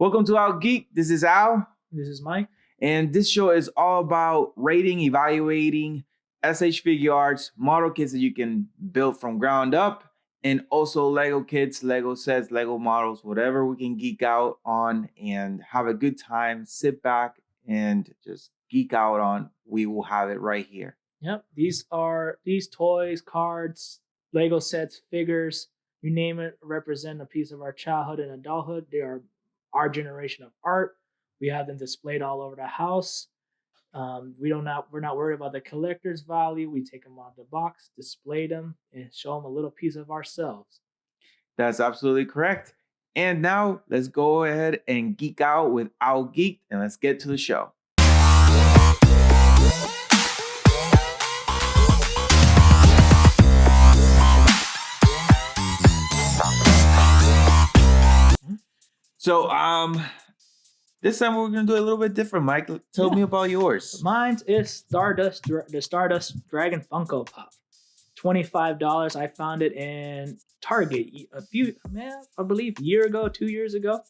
Welcome to Out Geeked. This is Al. This is Mike. And this show is all about rating, evaluating SH figure arts, model kits that you can build from ground up, and also Lego kits, Lego sets, Lego models, whatever we can geek out on and have a good time. Sit back and just geek out on. We will have it right here. Yep. These toys, cards, Lego sets, figures, you name it, represent a piece of our childhood and adulthood. They are our generation of art. We have them displayed all over the house. We're not worried about the collector's value. We take them out of the box, display them, and show them a little piece of ourselves. That's absolutely correct. And now let's go ahead and geek out with Out Geeked, and let's get to the show. So, this time we're gonna do it a little bit different. Mike, tell me about yours. Mine is the Stardust Dragon Funko Pop, $25. I found it in Target I believe a year ago, 2 years ago.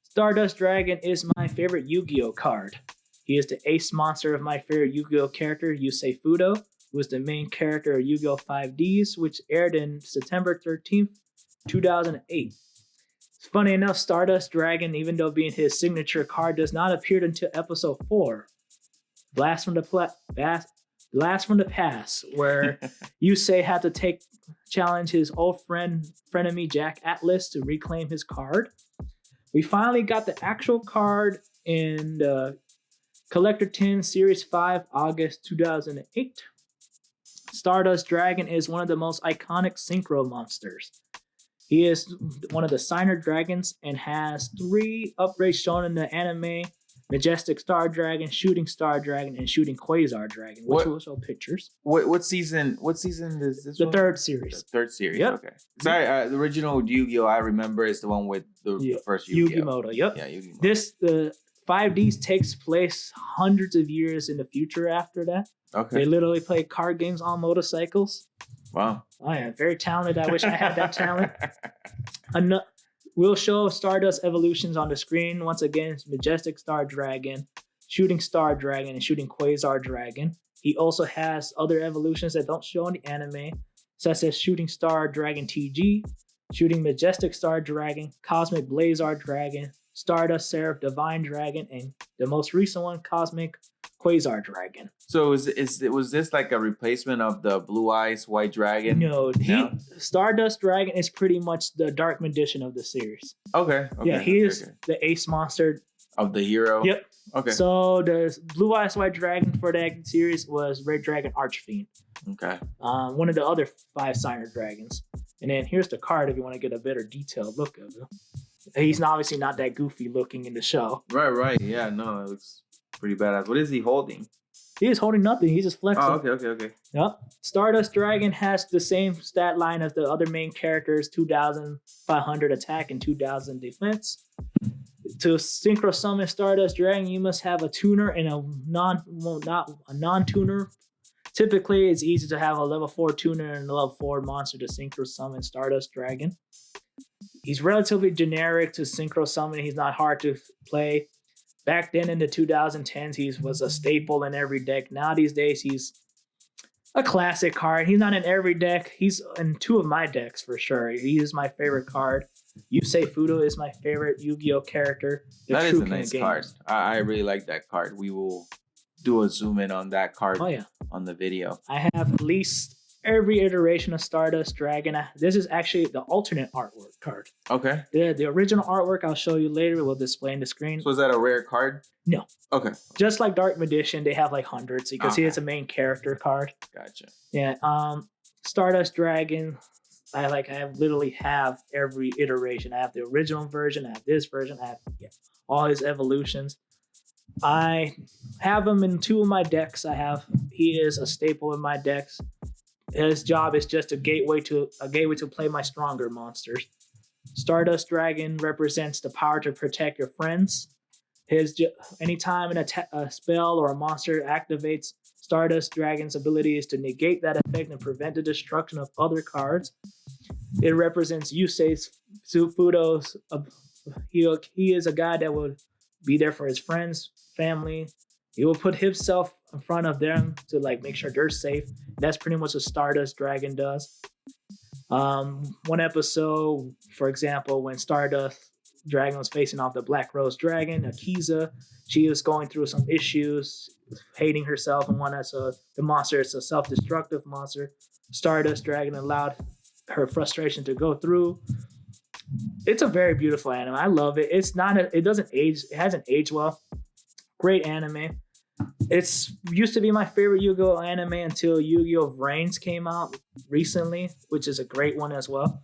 Stardust Dragon is my favorite Yu-Gi-Oh card. He is the ace monster of my favorite Yu-Gi-Oh character, 𝐬𝐮𝐬𝐫𝐞, who is the main character of Yu-Gi-Oh 5Ds, which aired in September 13th, 2008. Funny enough, Stardust Dragon, even though being his signature card, does not appear until episode 4, Blast from the Past, where 𝐬𝐮 had to challenge his old frenemy Jack Atlas to reclaim his card. We finally got the actual card in the Collector Tin Series 5, August 2008. Stardust Dragon is one of the most iconic synchro monsters. He is one of the signer dragons and has 3 upgrades shown in the anime: Majestic Star Dragon, Shooting Star Dragon, and Shooting Quasar Dragon, which will show pictures. What season is this? The third series. The third series. Yep. Okay. Sorry, the original Yu-Gi-Oh I remember is the one with the first Yu-Gi-Oh. Yu-Gi-Oh. Yep. Yeah, Yu-Gi-Oh. The 5Ds takes place hundreds of years in the future after that. Okay. They literally play card games on motorcycles. Wow. I am very talented. I wish I had that talent. We'll show Stardust evolutions on the screen. Once again, Majestic Star Dragon, Shooting Star Dragon, and Shooting Quasar Dragon. He also has other evolutions that don't show in the anime, such as Shooting Star Dragon TG, Shooting Majestic Star Dragon, Cosmic Blazar Dragon, Stardust Seraph Divine Dragon, and the most recent one, Cosmic Quasar Dragon. So was this like a replacement of the Blue Eyes White Dragon? No, Stardust Dragon is pretty much the Dark Magician of the series. Okay. Yeah, he is the ace monster of the hero. Yep. Okay. So the Blue Eyes White Dragon for that series was Red Dragon Archfiend. Okay. One of the other 5 signer dragons. And then here's the card if you want to get a better detailed look of him. He's obviously not that goofy looking in the show. Right. Yeah, no, it looks pretty badass. What is he holding? He is holding nothing. He's just flexing. Oh, okay. Yep. Stardust Dragon has the same stat line as the other main characters: 2,500 attack and 2,000 defense. To synchro summon Stardust Dragon, you must have a tuner and a non-tuner. Typically, it's easy to have a level 4 tuner and a level 4 monster to synchro summon Stardust Dragon. He's relatively generic to synchro summon. He's not hard to play. Back then in the 2010s, he was a staple in every deck. Now these days, he's a classic card. He's not in every deck. He's in 2 of my decks for sure. He is my favorite card. 𝐬𝐮𝐬𝐫𝐞 is my favorite Yu-Gi-Oh character. That is a nice card. I really like that card. We will do a zoom in on that card on the video. I have at least every iteration of Stardust Dragon. This is actually the alternate artwork card. Okay. The original artwork I'll show you later. We'll display on the screen. So is that a rare card? No. Okay. Just like Dark Magician, they have like hundreds. You can see it's a main character card. Gotcha. Yeah. Stardust Dragon. I literally have every iteration. I have the original version. I have this version. I have all his evolutions. I have him in 2 of my decks. He is a staple in my decks. His job is just a gateway to play my stronger monsters. Stardust Dragon represents the power to protect your friends. Anytime a spell or a monster activates, Stardust Dragon's ability is to negate that effect and prevent the destruction of other cards. It represents 𝐬𝐮𝐬𝐫𝐶's he is a guy that would be there for his friends, family. He will put himself in front of them to like make sure they're safe. That's pretty much what Stardust Dragon does. One episode, for example, when Stardust Dragon was facing off the Black Rose Dragon, 𝐿𝐻𝐸𝐵, she was going through some issues, hating herself and whatnot. So the monster is a self-destructive monster. Stardust Dragon allowed her frustration to go through. It's a very beautiful anime. I love it. It doesn't age. It hasn't aged well. Great anime. It's used to be my favorite Yu-Gi-Oh anime until Yu-Gi-Oh! Reigns came out recently, which is a great one as well.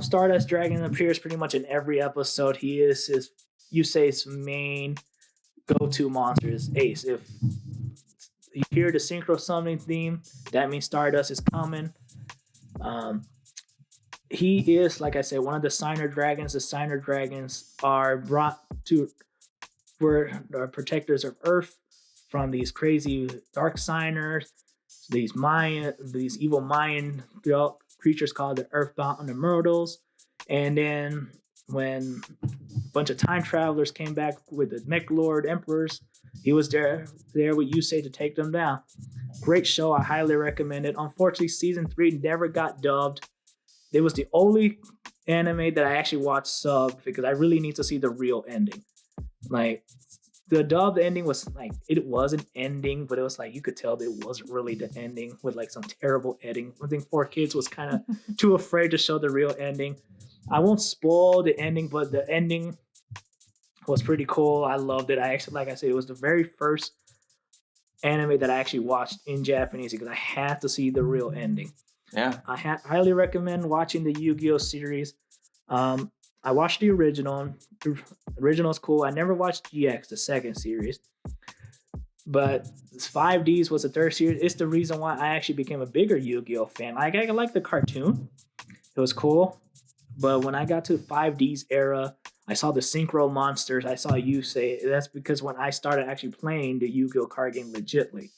Stardust Dragon appears pretty much in every episode. He is 𝐬𝐮𝐬𝐫𝐞's main go-to monster is Ace. If you hear the synchro summoning theme, that means Stardust is coming. He is, like I said, one of the Signer Dragons. The Signer Dragons are brought to where the protectors of Earth from these crazy dark signers, these evil Mayan creatures called the Earthbound Immortals. And then when a bunch of time travelers came back with the Mech Lord Emperors, he was there with 𝐬𝐮𝐬𝐫 to take them down. Great show. I highly recommend it. Unfortunately, season 3 never got dubbed. It was the only anime that I actually watched subbed because I really need to see the real ending. Like, the dubbed ending was like, it was an ending, but it was like, you could tell that it wasn't really the ending with like some terrible editing. I think 4Kids was kind of too afraid to show the real ending. I won't spoil the ending, but the ending was pretty cool. I loved it. I actually, like I said, it was the very first anime that I actually watched in Japanese because I had to see the real ending. Yeah. I highly recommend watching the Yu-Gi-Oh series. I watched the original. The original is cool. I never watched GX, the second series. But 5Ds was the third series. It's the reason why I actually became a bigger Yu-Gi-Oh fan. I like the cartoon. It was cool. But when I got to 5D's era, I saw the synchro monsters. I saw 𝐬𝐮𝐬𝐫. That's because when I started actually playing the Yu-Gi-Oh card game legitly.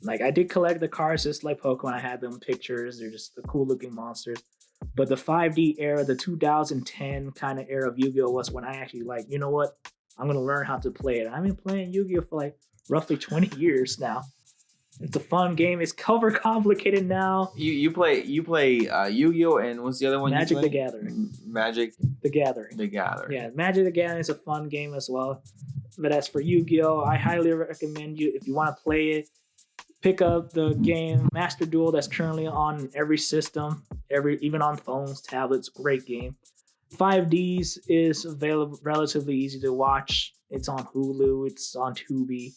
Like, I did collect the cards just like Pokemon. I had them pictures. They're just the cool looking monsters. But the 5D era, the 2010 kind of era of Yu-Gi-Oh was when I actually like, you know what? I'm going to learn how to play it. I've been playing Yu-Gi-Oh for like roughly 20 years now. It's a fun game. It's cover complicated now. You play Yu-Gi-Oh, and what's the other one? Magic the Gathering. Magic the Gathering. The Gathering. Yeah, Magic the Gathering is a fun game as well. But as for Yu-Gi-Oh, I highly recommend you, if you want to play it, pick up the game Master Duel that's currently on every system, even on phones, tablets. Great game. 5Ds is available, relatively easy to watch. It's on Hulu. It's on Tubi.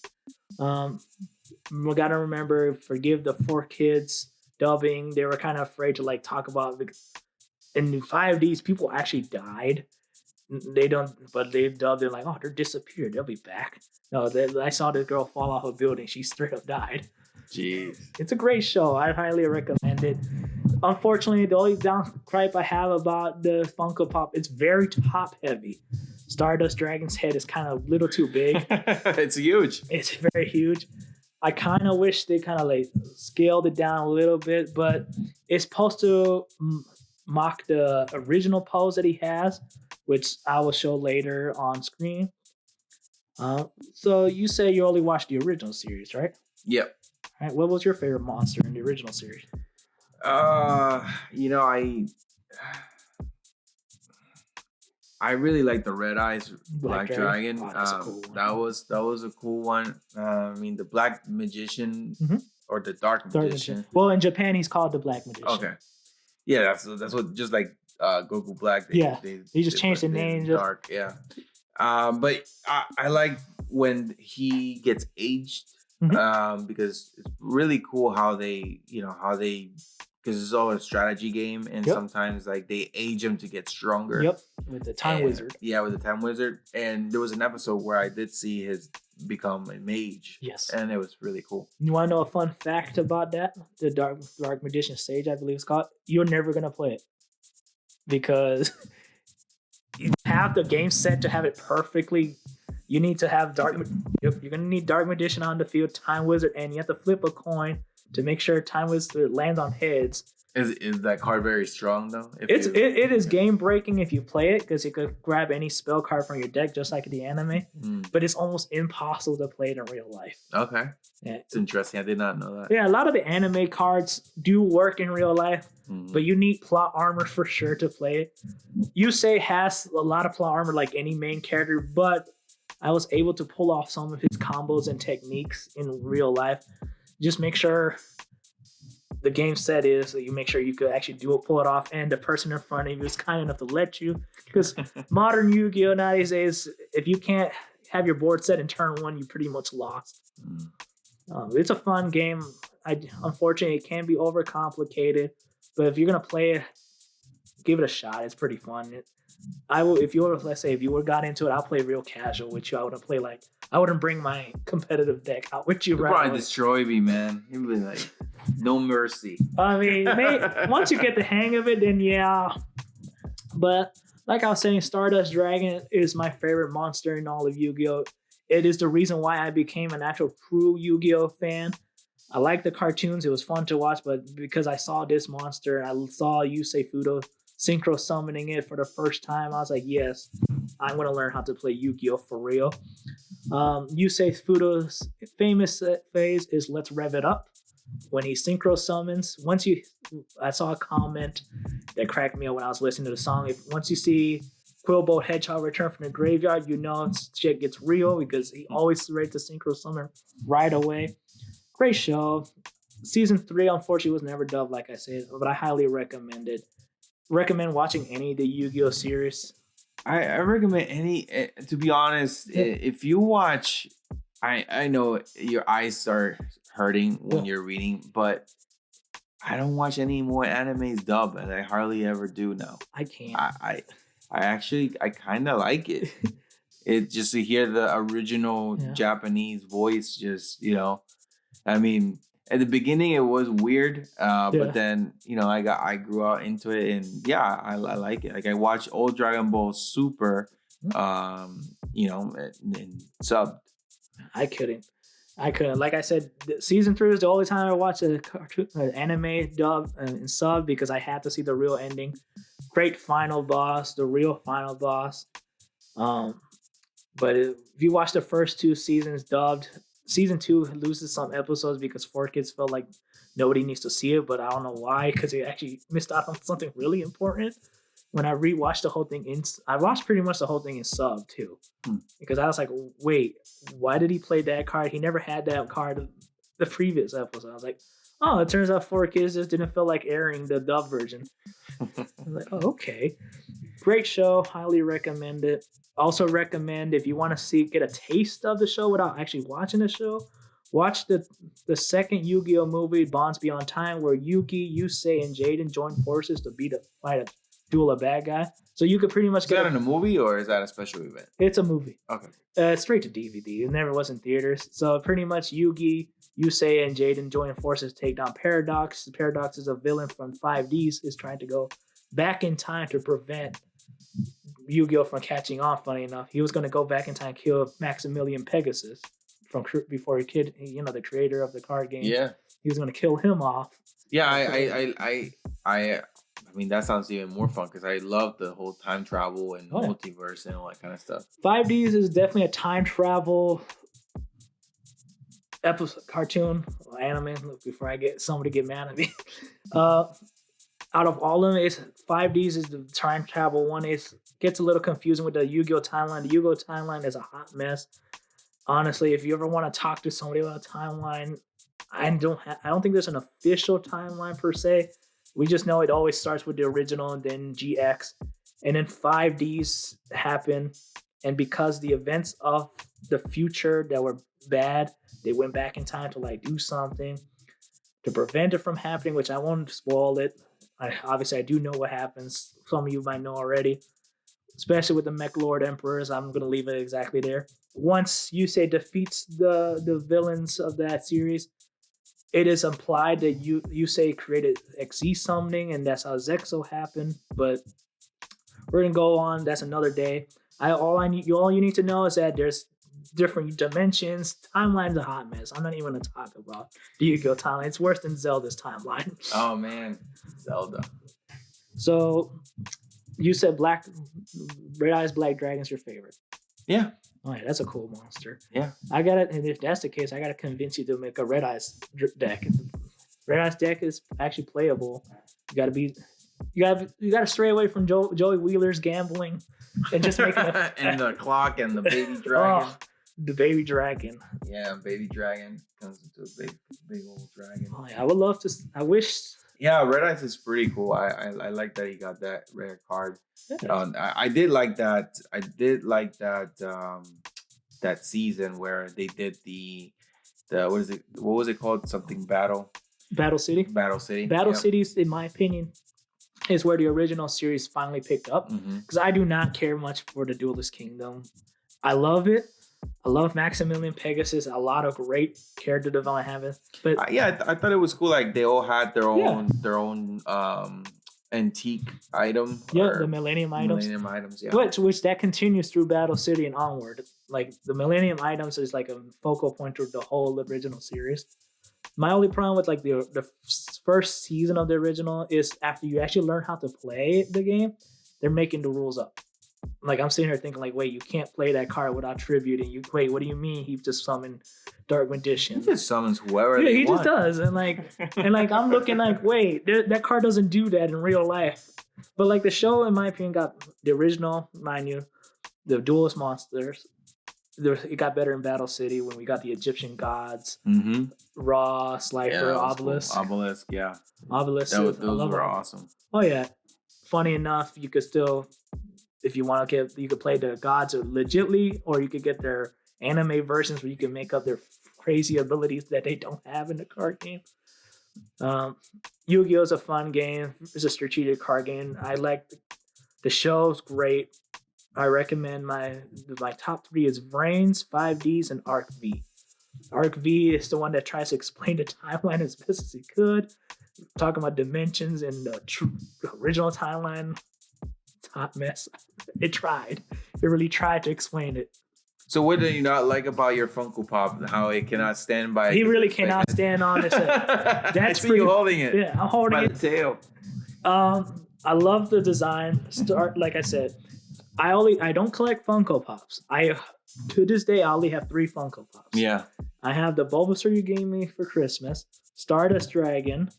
We gotta remember, forgive the 4Kids dubbing. They were kind of afraid to like talk about it. In 5Ds, people actually died. They dubbed it like, oh, they're disappeared. They'll be back. No, I saw this girl fall off a building. She straight up died. Jeez. It's a great show. I highly recommend it. Unfortunately, the only down gripe I have about the Funko Pop, it's very top heavy. Stardust Dragon's head is kind of a little too big. It's huge. It's very huge. I kind of wish they kind of like scaled it down a little bit, but it's supposed to mock the original pose that he has, which I will show later on screen. So you say you only watched the original series, right? Yep. All right. What was your favorite monster in the original series? I really like the Red Eyes Black Dragon. Oh, that's a cool one. That was a cool one. I mean, the Black Magician or the Dark Magician. Well, in Japan, he's called the Black Magician. Okay. Yeah, that's what, just like Goku Black. He just changed the name. Dark. Yeah. But I like when he gets aged. Because it's really cool how they because it's all a strategy game, and sometimes like they age him to get stronger. Yep, with the Time Wizard. Yeah, with the Time Wizard. And there was an episode where I did see his become a mage. Yes, and it was really cool. You want to know a fun fact about that? The Dark Magician Sage, I believe it's called. You're never gonna play it because you have the game set to have it perfectly. You need to have you're gonna need Dark Magician on the field, Time Wizard, and you have to flip a coin to make sure Time Wizard lands on heads. Is that card very strong though? It is game breaking if you play it because you could grab any spell card from your deck just like the anime, but it's almost impossible to play it in real life. Okay, yeah. It's interesting. I did not know that. Yeah, a lot of the anime cards do work in real life, but you need plot armor for sure to play it. 𝐿𝐮𝐬𝐜𝐫𝐿 has a lot of plot armor like any main character, but I was able to pull off some of his combos and techniques in real life. Just make sure the game set is that you make sure you could actually pull it off, and the person in front of you is kind enough to let you. Because modern Yu-Gi-Oh nowadays, if you can't have your board set in turn 1, you pretty much lost. It's a fun game. Unfortunately, it can be overcomplicated, but if you're gonna play it, give it a shot. It's pretty fun. I will, if you were, let's say, if you were got into it, I'll play real casual with you. I wouldn't play like, I wouldn't bring my competitive deck out with you. You'd probably destroy me, man. You'd be like, no mercy. I mean, once you get the hang of it, then yeah. But like I was saying, Stardust Dragon is my favorite monster in all of Yu-Gi-Oh! It is the reason why I became an actual true Yu-Gi-Oh! Fan. I like the cartoons. It was fun to watch, but because I saw this monster, I saw 𝐬𝐮𝐬𝐫𝐿 synchro summoning it for the first time, I was like, yes, I'm going to learn how to play Yu-Gi-Oh! For real. 𝐬𝐮𝐬𝐫𝐿's famous phase is let's rev it up. When he synchro summons, I saw a comment that cracked me up when I was listening to the song. Once you see Quillbolt Hedgehog return from the graveyard, you know shit gets real because he always ready to synchro summon right away. Great show. Season 3, unfortunately, was never dubbed, like I said, but I highly recommend it. Recommend watching any of the Yu-Gi-Oh! Series. I recommend any, to be honest, if you watch, I know your eyes start hurting when you're reading, but I don't watch any more animes dubbed, and I hardly ever do now. I can't. I actually kind of like it. It just to hear the original Japanese voice, just I mean, at the beginning it was weird, but then I grew out into it, and I like it. Like I watched old Dragon Ball Super, and subbed. I couldn't. Like I said, season 3 was the only time I watched an anime dub and sub because I had to see the real ending. Great final boss, the real final boss. But if you watch the first 2 seasons dubbed, season 2 loses some episodes because 4Kids felt like nobody needs to see it, but I don't know why, because it actually missed out on something really important. When I rewatched the whole thing, I watched pretty much the whole thing in sub too, because I was like, wait, why did he play that card? He never had that card the previous episode. I was like, oh, it turns out 4Kids just didn't feel like airing the dub version. I was like, oh, okay. Great show. Highly recommend it. Also recommend, if you want to get a taste of the show without actually watching the show, watch the second Yu-Gi-Oh! Movie, Bonds Beyond Time, where Yugi, Yusei, and Jaden join forces to fight a duel a bad guy. So you could pretty much get that in a movie, or is that a special event? It's a movie. Okay. Straight to DVD. It never was in theaters. So pretty much Yugi, Yusei, and Jaden join forces to take down Paradox. Paradox is a villain from 5Ds, is trying to go back in time to prevent Yu-Gi-Oh! From catching on. Funny enough, he was going to go back in time and kill Maximilian Pegasus from before he killed, the creator of the card game. Yeah, he was going to kill him off. Yeah, I mean, that sounds even more fun because I love the whole time travel and multiverse and all that kind of stuff. 5Ds is definitely a time travel episode, cartoon, anime. Before I get somebody get mad at me, out of all of them, 5Ds is the time travel one. It gets a little confusing with the Yu-Gi-Oh! Timeline. The Yu-Gi-Oh! Timeline is a hot mess. Honestly, if you ever want to talk to somebody about a timeline, I don't think there's an official timeline per se. We just know it always starts with the original and then GX. And then 5Ds happen. And because the events of the future that were bad, they went back in time to do something to prevent it from happening, which I won't spoil it. Obviously, I do know what happens. Some of you might know already. Especially with the Mech Lord Emperors, I'm going to leave it exactly there. Once Yusei defeats the villains of that series, it is implied that Yusei created 𝐾𝐨 summoning, and that's how 𝐿𝐼𝐻 happened. But we're gonna go on. That's another day. All you need to know is that there's different dimensions. Timeline's a hot mess. I'm not even gonna talk about the Yu-Gi-Oh timeline. It's worse than Zelda's timeline. Oh man, Zelda. So you said Red Eyes Black Dragon's your favorite. Yeah. Oh yeah, that's a cool monster. Yeah. I gotta, and if that's the case, I gotta convince you to make a Red Eyes deck. Red Eyes deck is actually playable. You gotta stray away from Joey Wheeler's gambling and just make it and the clock and the baby dragon. Oh, the baby dragon. Yeah, baby dragon comes into a big old dragon. Oh yeah, I would love to. I wish. Yeah, Red Eyes is pretty cool. I like that he got that rare card. Yeah. I did like that. I did like that that season where they did the what is it? What was it called? Something Battle City. Battle City. Battle Cities, in my opinion, is where the original series finally picked up. Because I do not care much for the Duelist Kingdom. I love it. I love Maximilian Pegasus. A lot of great character development happened. But yeah, I thought it was cool. Like they all had their own antique item. Yeah, the Millennium items. Millennium items, yeah. Which that continues through Battle City and onward. Like the Millennium items is like a focal point of the whole original series. My only problem with like the first season of the original is after you actually learn how to play the game, they're making the rules up. Like I'm sitting here thinking like, wait, you can't play that card without tribute, and wait, what do you mean he just summoned Dark Magician? He just summons whoever. Yeah, he just does, and I'm looking like, wait, that card doesn't do that in real life. But like the show, in my opinion, got the original, mind you, the Duelist monsters. It got better in Battle City when we got the Egyptian gods, Ra, Slifer, Obelisk. Cool. Obelisk, yeah. Obelisk. Those were awesome. Oh yeah. Funny enough, you could still, if you want to you could play the gods legitly, or you could get their anime versions where you can make up their crazy abilities that they don't have in the card game. Yu-Gi-Oh is a fun game. It's a strategic card game. I like the show's great. I recommend my top 3 is Vrains, 5Ds, and Arc V. Arc V is the one that tries to explain the timeline as best as he could. Talking about dimensions and the original timeline. It's a hot mess. It tried. It really tried to explain it. So what do you not like about your Funko Pop? How it cannot stand by? He really cannot stand on it. That's for you holding it. Yeah, I'm holding by it. The tail. I love the design. Like I said, I don't collect Funko Pops. To this day I only have 3 Funko Pops. Yeah. I have the Bulbasaur you gave me for Christmas, Stardust Dragon,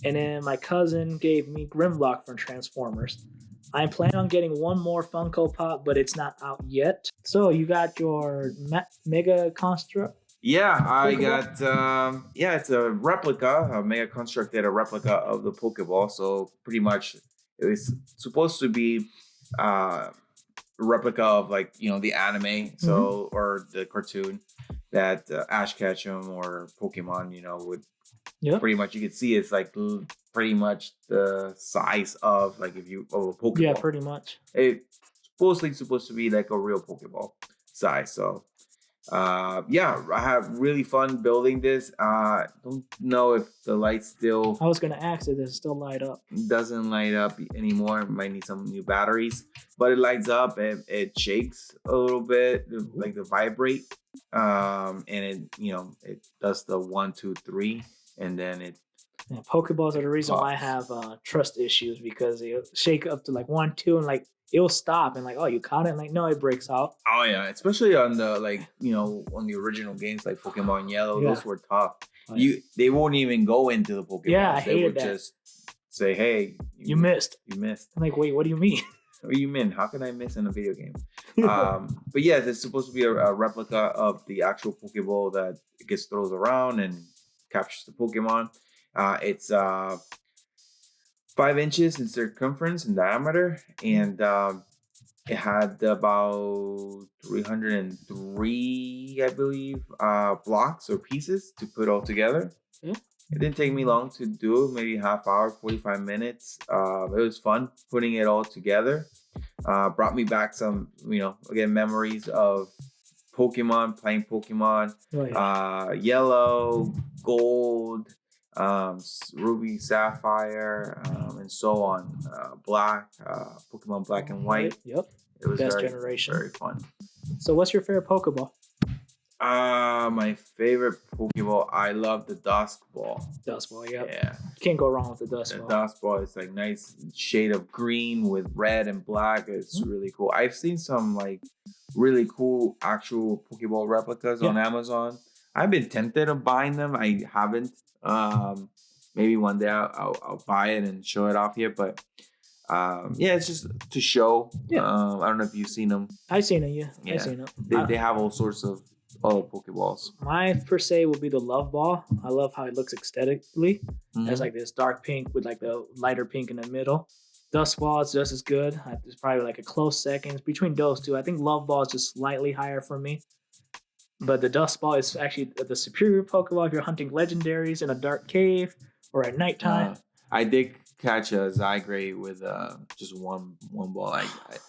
and then my cousin gave me Grimlock from Transformers. I plan on getting one more Funko Pop, but it's not out yet. So you got your Mega Construx? Yeah, I got it's a replica. A Mega Construx did a replica of the Pokeball, so pretty much it was supposed to be replica of like the anime, so or the cartoon that Ash Ketchum or Pokemon would pretty much, you could see it's like pretty much the size of like a Pokeball. Yeah, pretty much. It's supposed to be like a real Pokeball size. So I have really fun building this. Don't know if the lights still, I was gonna ask if it still light up. Doesn't light up anymore. Might need some new batteries, but it lights up and it shakes a little bit, like the vibrate, and it does the 1, 2, 3, and then it. Yeah, Pokeballs are the reason why I have trust issues, because they shake up to like 1, 2, and like it'll stop and like, oh, you caught it, and like, no, it breaks out. Oh yeah, especially on the on the original games like Pokemon Yellow, those were tough. They won't even go into the Pokemon. Yeah, I they hated would that. just say, hey, you missed. You missed. I'm like, wait, what do you mean? What do you mean? How can I miss in a video game? But yeah, it's supposed to be a replica of the actual Pokeball that gets thrown around and captures the Pokemon. It's 5 inches in circumference and diameter, and it had about 303, I believe, blocks or pieces to put all together. Yeah. It didn't take me long to do, maybe half hour, 45 minutes. It was fun putting it all together. Brought me back some, again, memories of Pokemon, playing Pokemon, Yellow, Gold, Ruby, Sapphire, and so on. Black, Pokemon Black and White. Yep. It was Best very, generation. very fun. So what's your favorite Pokeball? My favorite Pokeball. I love the Dusk Ball. Dust Ball, yep. Yeah, Can't go wrong with the Dust the Ball. Dusk Ball is like nice shade of green with red and black. It's really cool. I've seen some like really cool actual Pokeball replicas on Amazon. I've been tempted of buying them. I haven't. Maybe one day I'll buy it and show it off here, but. Yeah, it's just to show. Yeah. I don't know if you've seen them. I've seen it, yeah. I've seen it. They have all sorts of other Pokeballs. My per se would be the Love Ball. I love how it looks aesthetically. It's like this dark pink with like the lighter pink in the middle. Dust Ball is just as good. It's probably like a close second between those two. I think Love Ball is just slightly higher for me. But the Dust Ball is actually the superior Pokeball if you're hunting legendaries in a dark cave or at nighttime. I did catch a 𝐬𝐵𝐵 with just one ball.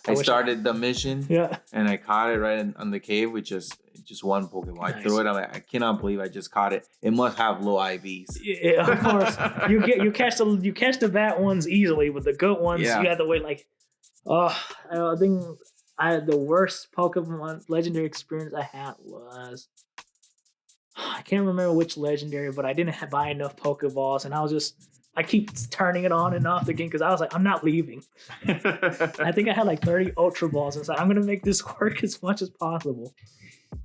I started the mission and I caught it right on the cave with just one Pokemon. Nice. I threw it. I'm like, I cannot believe I just caught it. It must have low IVs. Yeah, of course. you catch the bad ones easily, but the good ones you have to wait like. I think the worst Pokemon legendary experience I had was. I can't remember which legendary, but I didn't buy enough Pokeballs, and I keep turning it on and off the game because I was like, I'm not leaving. I think I had like 30 Ultra Balls, and I was like, I'm gonna make this work as much as possible.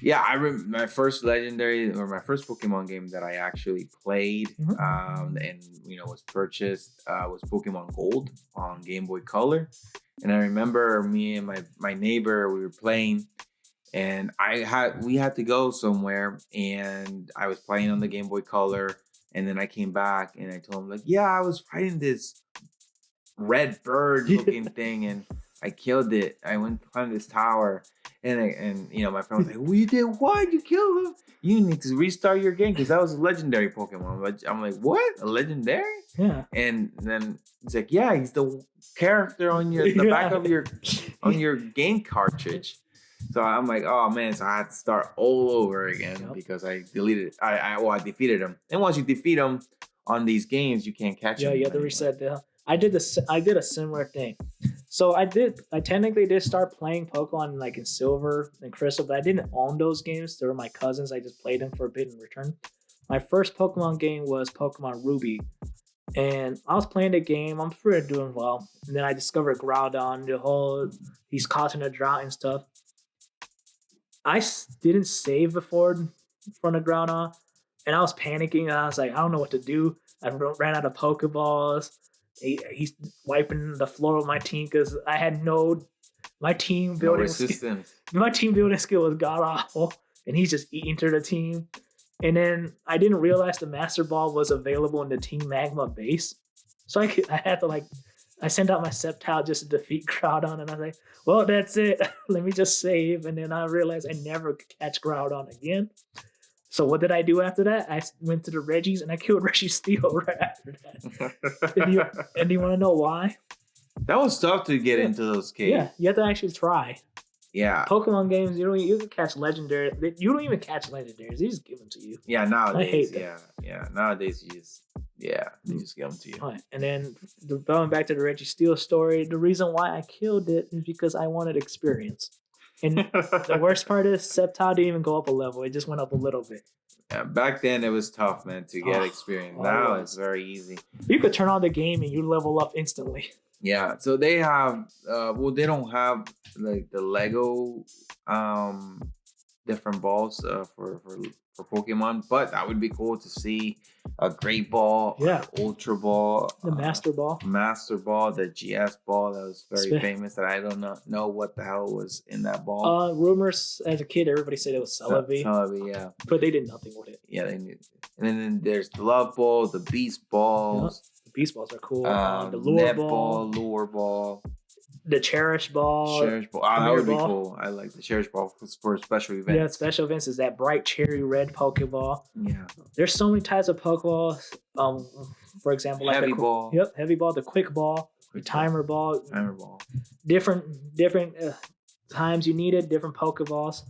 Yeah, I remember my first legendary or my first Pokemon game that I actually played and was purchased was Pokemon Gold on Game Boy Color, and I remember me and my neighbor, we were playing. And we had to go somewhere, and I was playing on the Game Boy Color, and then I came back and I told him like, yeah, I was fighting this red bird looking thing, and I killed it. I went to climb this tower, and my friend was like, well, you did what? You killed him? You need to restart your game because that was a legendary Pokemon. But I'm like, what? A legendary? Yeah. And then it's like, yeah, he's the character on the back of your game cartridge. So I'm like, oh man, so I had to start all over again because I deleted it. I defeated him. And once you defeat him on these games, you can't catch him. Yeah, you have to reset the. I did a similar thing. So I technically did start playing Pokemon like in Silver and Crystal, but I didn't own those games. They were my cousins. I just played them for a bit in return. My first Pokemon game was Pokemon Ruby. And I was playing the game. I'm pretty doing well. And then I discovered Groudon, he's causing a drought and stuff. I didn't save before in front of Groudon, and I was panicking. And I was like, I don't know what to do. I ran out of Pokeballs. He's wiping the floor with my team because I had my team building skill. My team building skill was god awful, and he's just eating through the team. And then I didn't realize the Master Ball was available in the Team Magma base, so I had to I sent out my Sceptile just to defeat Groudon, and I was like, well, that's it. Let me just save. And then I realized I never could catch Groudon again. So what did I do after that? I went to the Reggies, and I killed Registeel right after that. And do you want to know why? That was tough to get into those caves. Yeah, you have to actually try. Yeah. Pokemon games, you can catch legendary. You don't even catch legendaries. They just give them to you. Yeah, nowadays. I hate them. Yeah. Nowadays, they just give them to you. Right. And then going back to the Registeel story, the reason why I killed it is because I wanted experience. And the worst part is Sceptile didn't even go up a level. It just went up a little bit. Yeah, back then it was tough, man, to get experience. Now it's very easy. You could turn on the game and you level up instantly. Yeah, so they have they don't have like the Lego different balls for Pokemon, but that would be cool to see a Great Ball, Ultra Ball, the Master Ball, the GS Ball that was very famous that I don't know what the hell was in that ball. Rumors as a kid, everybody said it was Celebi. Celebi, yeah. But they did nothing with it. Yeah, they knew. And then there's the Love Ball, the Beast Balls. Yep. The Beast Balls are cool. The Lure Ball. The Cherish Ball. That would be cool. I like the Cherish Ball for special events. Yeah, special events is that bright cherry red Pokeball. Yeah. There's so many types of Pokeballs. For example, like Heavy Ball. Yep, Heavy Ball, the Quick Ball, the Timer Ball. Different times you need it, different Pokeballs.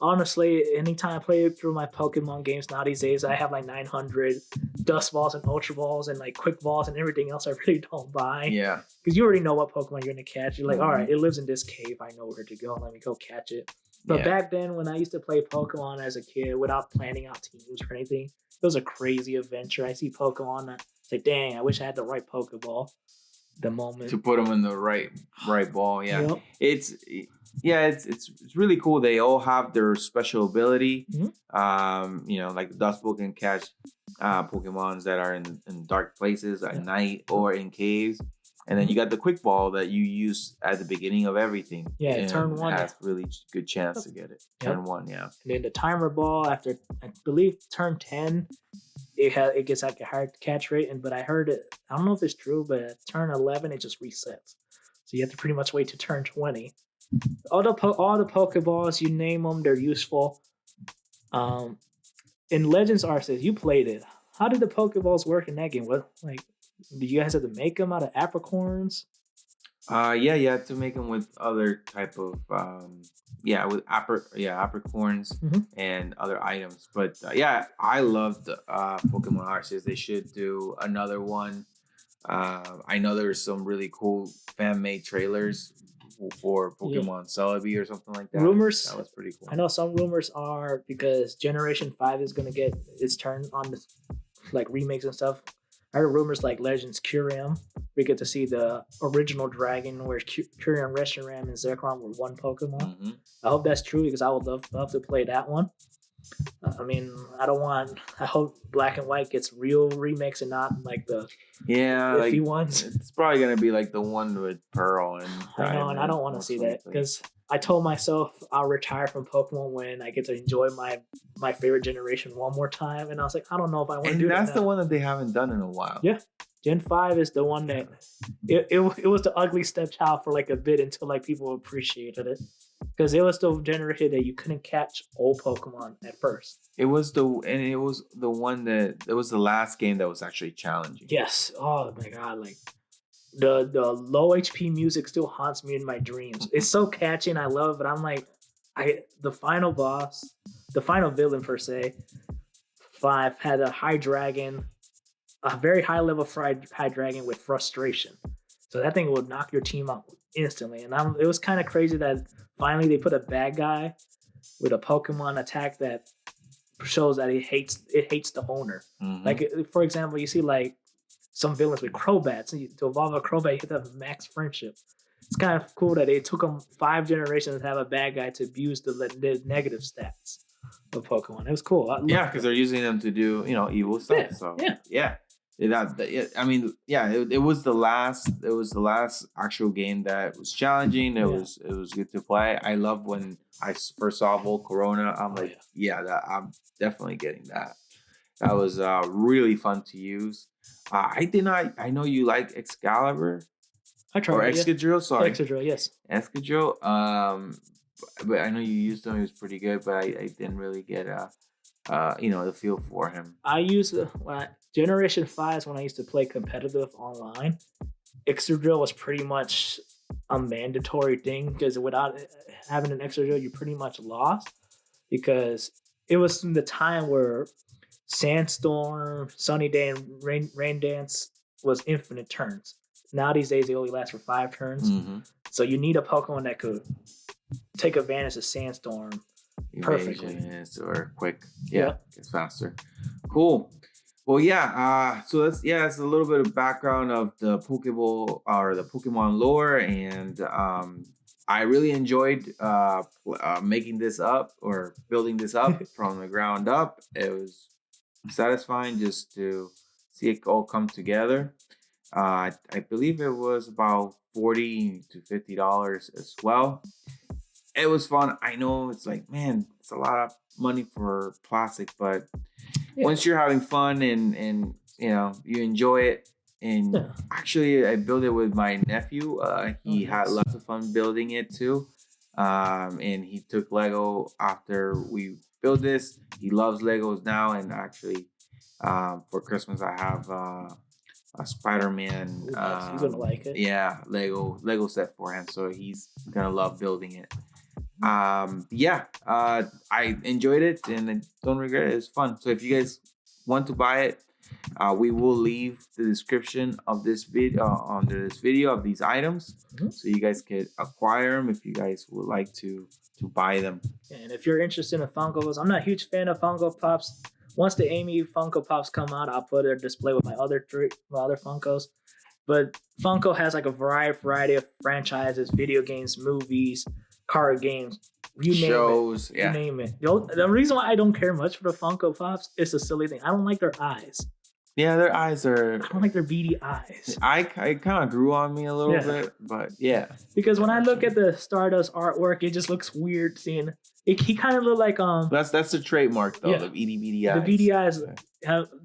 Honestly, anytime I play through my Pokemon games nowadays, I have like 900 Dust Balls and Ultra Balls and like Quick Balls and everything else I really don't buy. Yeah. Because you already know what Pokemon you're going to catch. You're like, all right, it lives in this cave. I know where to go. Let me go catch it. But back then, when I used to play Pokemon as a kid without planning out teams or anything, it was a crazy adventure. I see Pokemon, I say, dang, I wish I had the right Pokeball. The moment to put them in the right ball. Yeah, Yep. It's really cool. They all have their special ability. Mhm. You know, like the Dust Book can catch Pokemons that are in dark places at night or in caves. And then you got the quick ball that you use at the beginning of everything. Yeah, and turn 1 has really good chance to get it. Turn 1, yeah. And then the timer ball after, I believe, turn 10, it gets like a higher catch rate. But I heard it. I don't know if it's true, but at turn 11 it just resets. So you have to pretty much wait to turn 20. All the Pokeballs, you name them, they're useful. In Legends Arceus, you played it. How did the Pokeballs work in that game? What, like, did you guys have to make them out of apricorns? Yeah, you had to make them with other type of with apricorns and other items. But I loved Pokemon Arceus. They should do another one. I know there's some really cool fan-made trailers for Pokemon Celebi or something like that. Rumors. That was pretty cool. I know some rumors are because Generation 5 is going to get its turn on this, like remakes and stuff. I heard rumors like Legends Kyurem. We get to see the original dragon where Kyurem, Reshiram, and Zekrom were one Pokemon. I hope that's true because I would love to play that one. I mean, I hope Black and White gets real remakes and not like the iffy ones. It's probably going to be like the one with Pearl and I know, and I don't want to see that because I told myself I'll retire from Pokemon when I get to enjoy my favorite generation one more time, and I was like, I don't know if I want to do that. And that's the one that they haven't done in a while. Yeah, Gen 5 is the one that it was the ugly stepchild for like a bit until like people appreciated it because it was the generation that you couldn't catch old Pokemon at first. It was the one that it was the last game that was actually challenging. Yes. Oh my god, like. The low HP music still haunts me in my dreams. It's so catchy and I love it. I'm like, the final boss, the final villain per se, 5 had a high dragon, a very high level high dragon with frustration. So that thing would knock your team out instantly. And it was kind of crazy that finally they put a bad guy with a Pokemon attack that shows that it hates the owner. Like for example, you see like some villains with Crobats. To evolve a Crobat, you have to have max friendship. It's kind of cool that it took them 5 generations to have a bad guy to abuse the negative stats of Pokemon. It was cool. Because they're using them to do evil stuff. Yeah, so yeah. It was the last. It was the last actual game that was challenging. It was good to play. I love when I first saw Volcarona. I'm like, I'm definitely getting that. That was really fun to use. I know you like Excalibur. I tried. Or Excadrill, sorry. Excadrill, yes. Excadrill. But I know you used him. He was pretty good, but I didn't really get the feel for him. I used Generation 5 is when I used to play competitive online. Excadrill was pretty much a mandatory thing because without having an Excadrill, you pretty much lost because it was the time where Sandstorm, Sunny Day, and Rain Dance was infinite turns. Now these days they only last for 5 turns. So you need a Pokemon that could take advantage of Sandstorm perfectly. Or quick. Yeah, it's faster. Cool. Well, so that's it's a little bit of background of the Pokeball or the Pokemon lore, and I really enjoyed making this up or building this up from the ground up. It was satisfying just to see it all come together. I believe it was about $40 to $50 as well. It was fun. I know it's like, man, it's a lot of money for plastic, but once you're having fun and you enjoy it, and actually I built it with my nephew. He had lots of fun building it too, and he took Lego after we built this. He loves Legos now, and actually for Christmas I have a Spider-Man. He's gonna like it. Yeah, Lego set for him, so he's gonna love building it. I enjoyed it and I don't regret it. It's fun. So if you guys want to buy it, we will leave the description of this video under this video of these items, so you guys could acquire them if you guys would like to to buy them. And if you're interested in Funkos, I'm not a huge fan of Funko Pops. Once the Amy Funko Pops come out, I'll put a display with my other Funkos. But Funko has like a variety of franchises, video games, movies, card games, you name Shows, it. yeah. You name it. The reason why I don't care much for the Funko Pops is a silly thing. I don't like their eyes. Yeah, their eyes are. I don't like their beady eyes. It kind of grew on me a little bit, but yeah. Because when I look at the Stardust artwork, it just looks weird seeing it. He kind of looked like That's the trademark though. The beady eyes. The beady eyes.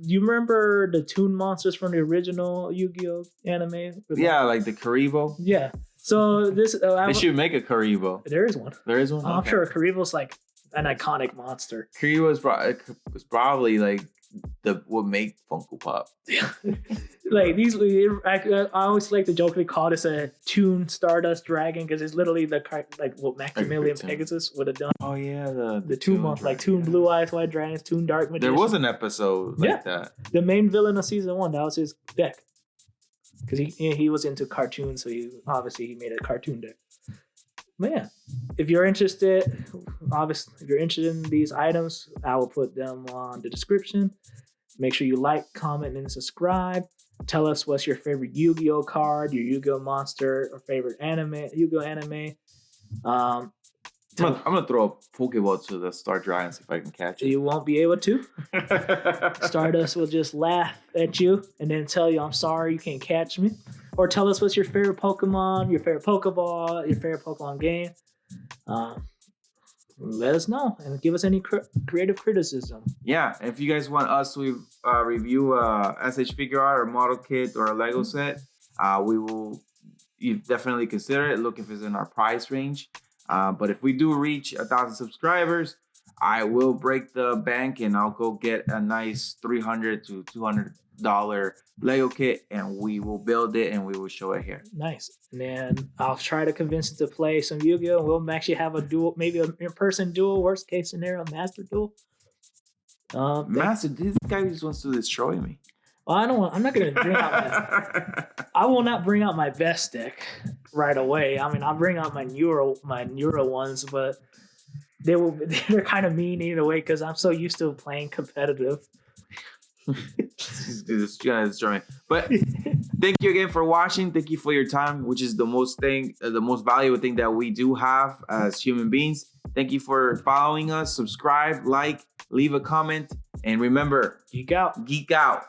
You remember the Toon monsters from the original Yu-Gi-Oh anime? Yeah, like the 𝐿𝐴. Yeah. So this they should make a 𝐿𝐴. There is one. There is one. I'm sure 𝐿𝐴's like an iconic monster. 𝐿𝐴 was probably like what make Funko Pop. Like these, I always like the joke they call this a Toon Stardust Dragon because it's literally like what Maximilian Pegasus would have done. Oh yeah, the Toon monster, like Toon Blue Eyes White Dragons, Toon Dark Magician. There was an episode like that. The main villain of season 1, that was his deck. Because he was into cartoons, so he made a cartoon deck. But yeah, if you're interested in these items, I will put them on the description. Make sure you like, comment, and subscribe. Tell us what's your favorite Yu-Gi-Oh card, your Yu-Gi-Oh monster, or favorite Yu-Gi-Oh anime. I'm gonna throw a Pokeball to the Star Dragon, see if I can catch it. You won't be able to. Stardust will just laugh at you and then tell you, "I'm sorry, you can't catch me." Or tell us what's your favorite Pokemon, your favorite Pokeball, your favorite Pokemon game. Let us know and give us any creative criticism. Yeah, if you guys want us to review a SH figure art or model kit or a Lego set, we will definitely consider it. Look if it's in our price range. But if we do reach 1,000 subscribers, I will break the bank and I'll go get a nice $300 to $200 Lego kit and we will build it and we will show it here. Nice. And then I'll try to convince him to play some Yu-Gi-Oh! We'll actually have a duel, maybe an in-person duel, worst case scenario, a master duel. Master, this guy just wants to destroy me. Well, I'm not gonna bring out I will not bring out my best deck right away. I mean, I'll bring out my newer ones, but they're kind of mean either way because I'm so used to playing competitive. This gonna destroy me. But thank you again for watching. Thank you for your time, which is the most valuable thing that we do have as human beings. Thank you for following us. Subscribe, like, leave a comment, and remember, Geek out. Geek out.